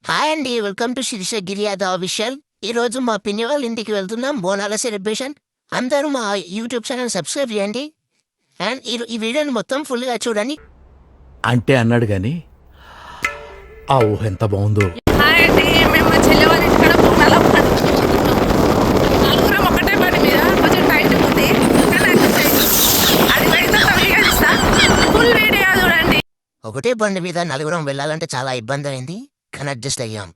Hi అండి. Welcome to Sirisha గిరియాద official. ఈరోజు మా పిన్ని వాళ్ళ ఇంటికి వెళ్తున్నాం బోనాల సెలబ్రేషన్. అందరూ మా యూట్యూబ్ ఛానల్ సబ్స్క్రైబ్ చేయండి అండ్ ఈ వీడియోని మొత్తం ఫుల్గా చూడండి. అంటే అన్నాడు గాని ఆ ఊహ ఎంత బాగుందో. హాయ్ అండి, మేము మా చెల్లె వాళ్ళ ఇంటికాడ బోనాలు నలుగురం ఒకటే పని మీద కొంచెం టైట్ ఉంది. అది బయట ఇస్తా, ఫుల్ వీడియో చూడండి. ఒకటే బండి మీద నలుగురం వెళ్ళాలంటే చాలా ఇబ్బంది అయింది, కానీ అడ్జస్ట్ అయ్యాం.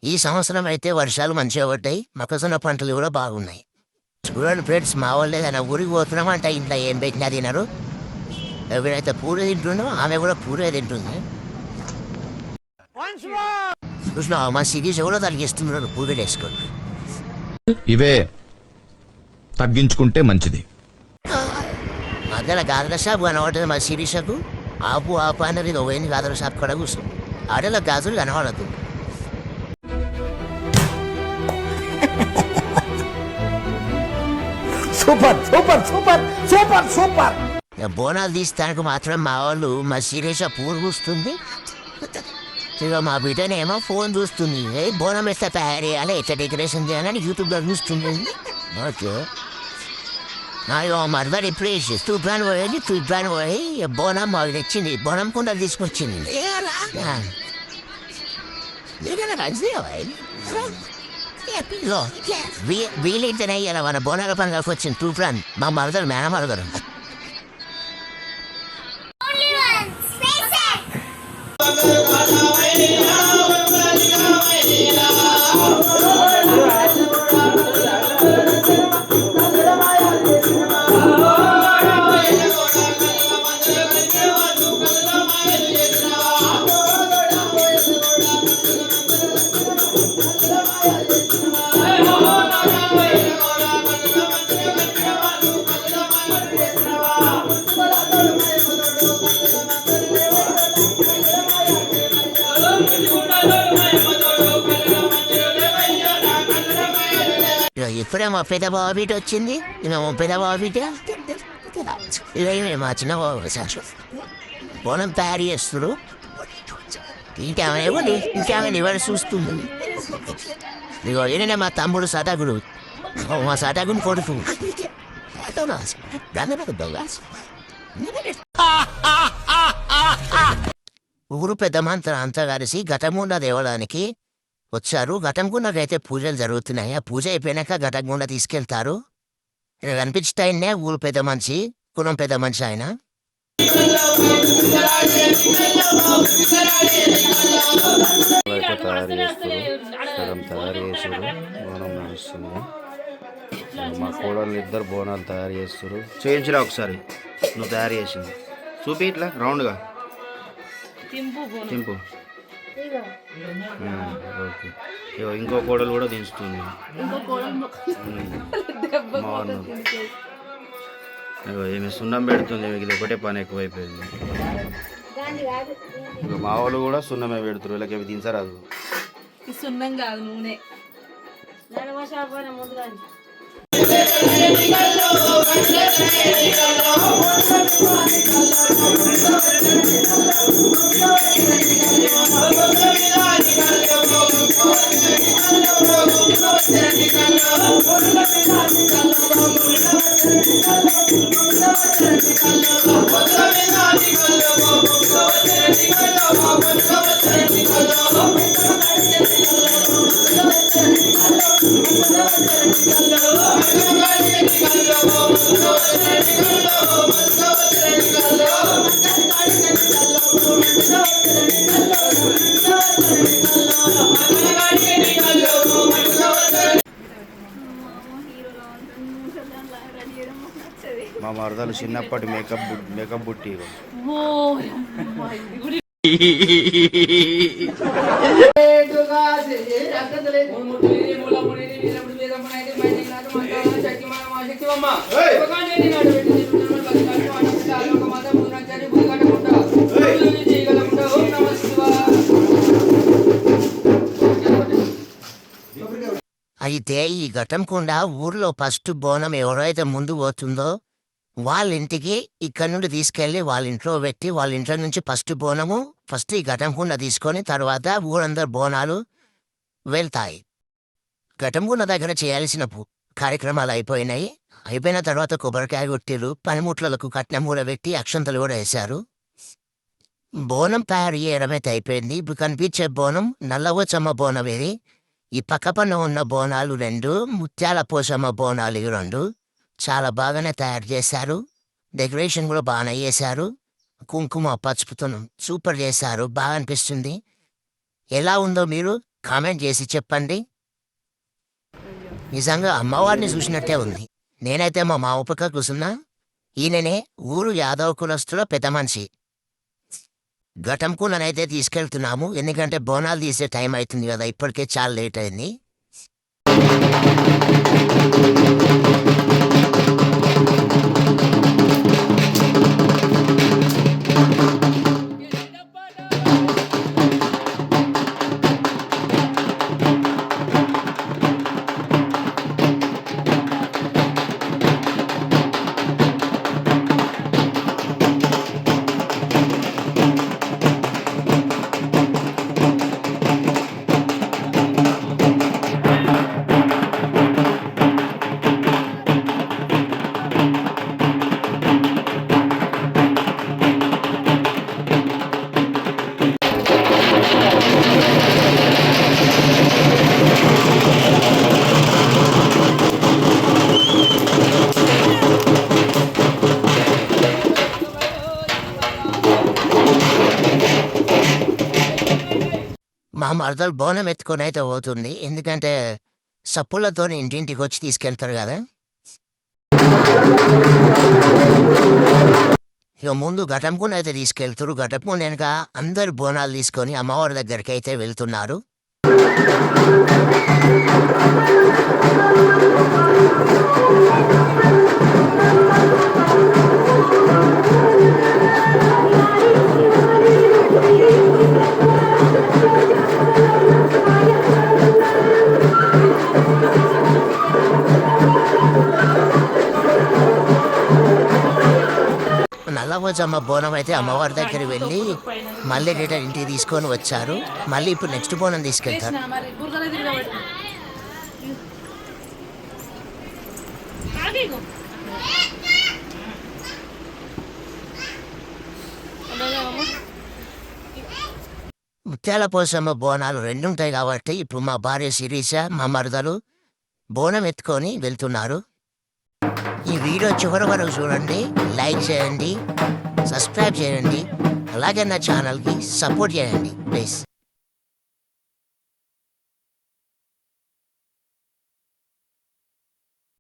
ఈ సంవత్సరం అయితే వర్షాలు మంచిగా పడ్డాయి, మొక్కజొన్న పంటలు కూడా బాగున్నాయి. చూడండి ఫ్రెండ్స్, మా వాళ్ళే కానీ ఊరికి పోతున్నామంటే ఇంట్లో ఏం పెట్టినా తినరు. ఎవరైతే పూరే తింటుండో ఆమె కూడా పూరే తింటుంది. చూసినా మా సిరీస్ కూడా దానికి ఇస్తున్నారు, పూరే వేసుకోండి. ఇవే తగ్గించుకుంటే మంచిది. మధ్యలో గాజుల షాప్ కనబడుతుంది మా శిరీషకు. ఆపు ఆపు అనేది ఇది పోయింది గాజుల షాప్ కూడా కూర్చొని ఆడలో గాజులు కనబడదు. Super super super super super. Bonalu తీస్తానికి మాత్రం మా వాళ్ళు మా శిరీష పూలు కూస్తుంది. ఇక మా బిడ్డనేమో ఫోన్ చూస్తుంది. ఏ బోనం ఎట్లా తయారు చేయాలి, ఎట్లా డెకరేషన్ చేయాలని యూట్యూబ్లో చూస్తుంది. ఓకే అయ్యో మరదలు ఎప్పుడు వేసి తూప్రాన్ పోయేది, తూప్రాన్ పోయి బోనం మాకు తెచ్చింది, బోనం కుండ తీసుకొచ్చింది. వీలైతేనే ఇలా మన బోనాల పండుగకు వచ్చింది తూప్రాన్, మా మరదలు మేన మరదలు. ఇప్పుడే మా పెద్ద బావ బిడ్డ వచ్చింది. ఇక మా పెద్ద బావ బిడ్డ ఇక మా చిన్న బాబు సార్ బోనం తయారు చేస్తారు. ఇంకేమైనా ఎవరు చూస్తుంది. ఇగో ఈయననే మా తమ్ముడు సతాగుడు, మా సతాగుని కొడుకు. ఊరు పెద్ద మంత్రం అంతా కలిసి ఘటముండ దేవడానికి వచ్చారు. ఘటంగుండకైతే పూజలు జరుగుతున్నాయి. ఆ పూజ అయిపోయినాక ఘటంగుండ తీసుకెళ్తారు. ఇక్కడ కనిపించటాయనే ఊరు పెద్ద మనిషి, కులం పెద్ద మనిషి ఆయన. తయారు చేస్తారు బోనం నడుస్తుంది. మా కోడళ్ళు ఇద్దరు బోనాలు తయారు చేస్తారు. చేయించరా ఒకసారి, నువ్వు తయారు చేసింది చూపి, ఇట్లా రౌండ్గా తింపు. ఓకే, ఇంకో కోడలు కూడా దించుతుంది. ఏమి సున్నం పెడుతుంది, ఇది ఒకటే పని ఎక్కువైపోయింది. ఇంకా మా వాళ్ళు కూడా సున్నమే పెడుతున్నారు, వీళ్ళకి ఏమి దించరాదు. సున్నం కాదు, నూనె. మా మరదలు చిన్నప్పటి మేకప్ బుట్టి. అయితే ఈ ఘటంకుండా ఊర్లో ఫస్ట్ బోనం ఎవరైతే ముందు పోతుందో వాళ్ళ ఇంటికి ఇక్కడ నుండి తీసుకెళ్లి వాళ్ళ ఇంట్లో పెట్టి వాళ్ళ ఇంట్లో నుంచి ఫస్ట్ బోనము ఫస్ట్ ఈ ఘటం కుండ తీసుకొని తర్వాత ఊరందరు బోనాలు వెళ్తాయి. ఘటం కుండ దగ్గర చేయాల్సిన కార్యక్రమాలు అయిపోయినాయి. అయిపోయిన తర్వాత కొబ్బరికాయ కొట్టిరు, పనిముట్లకు కట్నం కూడా పెట్టి అక్షంతలు కూడా వేశారు. బోనం తయారు చేయడం అయితే అయిపోయింది. ఇప్పుడు కనిపించే బోనం నల్లవోచమ్మ బోనం ఇది. ఈ పక్కపన్న ఉన్న బోనాలు 2 ముత్యాల పోచమ్మ బోనాలు ఇవి 2 చాలా బాగానే తయారు చేశారు. డెకరేషన్ కూడా బాగానే చేశారు. కుంకుమ పసుపుతో సూపర్ చేశారు. బాగా అనిపిస్తుంది. ఎలా ఉందో మీరు కామెంట్ చేసి చెప్పండి. నిజంగా అమ్మవారిని చూసినట్టే ఉంది. నేనైతే మా మామ పక్క కూర్చున్నా. ఈయననే ఊరు యాదవ్ కులస్తుల పెద్ద మనిషి. ఘటం కుండనైతే తీసుకెళ్తున్నాము, ఎందుకంటే బోనాలు తీసే టైం అవుతుంది కదా, ఇప్పటికే చాలా లేట్ అయింది. మా మరదలు బోనం ఎత్తుకొని అయితే పోతుంది, ఎందుకంటే సప్పులతో ఇంటింటికి వచ్చి తీసుకెళ్తారు కదా. ఇక ముందు ఘటం కుండ అయితే తీసుకెళ్తారు. ఘటం కుండ వెనక అందరు బోనాలు తీసుకొని అమ్మవారి దగ్గరికి అయితే వెళ్తున్నారు. నల్లవోచమ్మ బోనం అయితే అమ్మవారి దగ్గర వెళ్ళి మళ్ళీ రిటర్న్ ఇంటికి తీసుకొని వచ్చారు. మళ్ళీ ఇప్పుడు నెక్స్ట్ బోనం తీసుకెళ్తారు. మరి బురదలో తిరగబెట్టు. ఆగిగో. ముత్యాల పోసమ్మ బోనాలు 2 ఉంటాయి కాబట్టి ఇప్పుడు మా భార్య శిరీష, మా మరదలు బోనం ఎత్తుకొని వెళ్తున్నారు. ఈ వీడియో చివరి వరకు చూడండి, లైక్ చేయండి, సబ్స్క్రైబ్ చేయండి, అలాగే నా ఛానల్కి సపోర్ట్ చేయండి ప్లీజ్.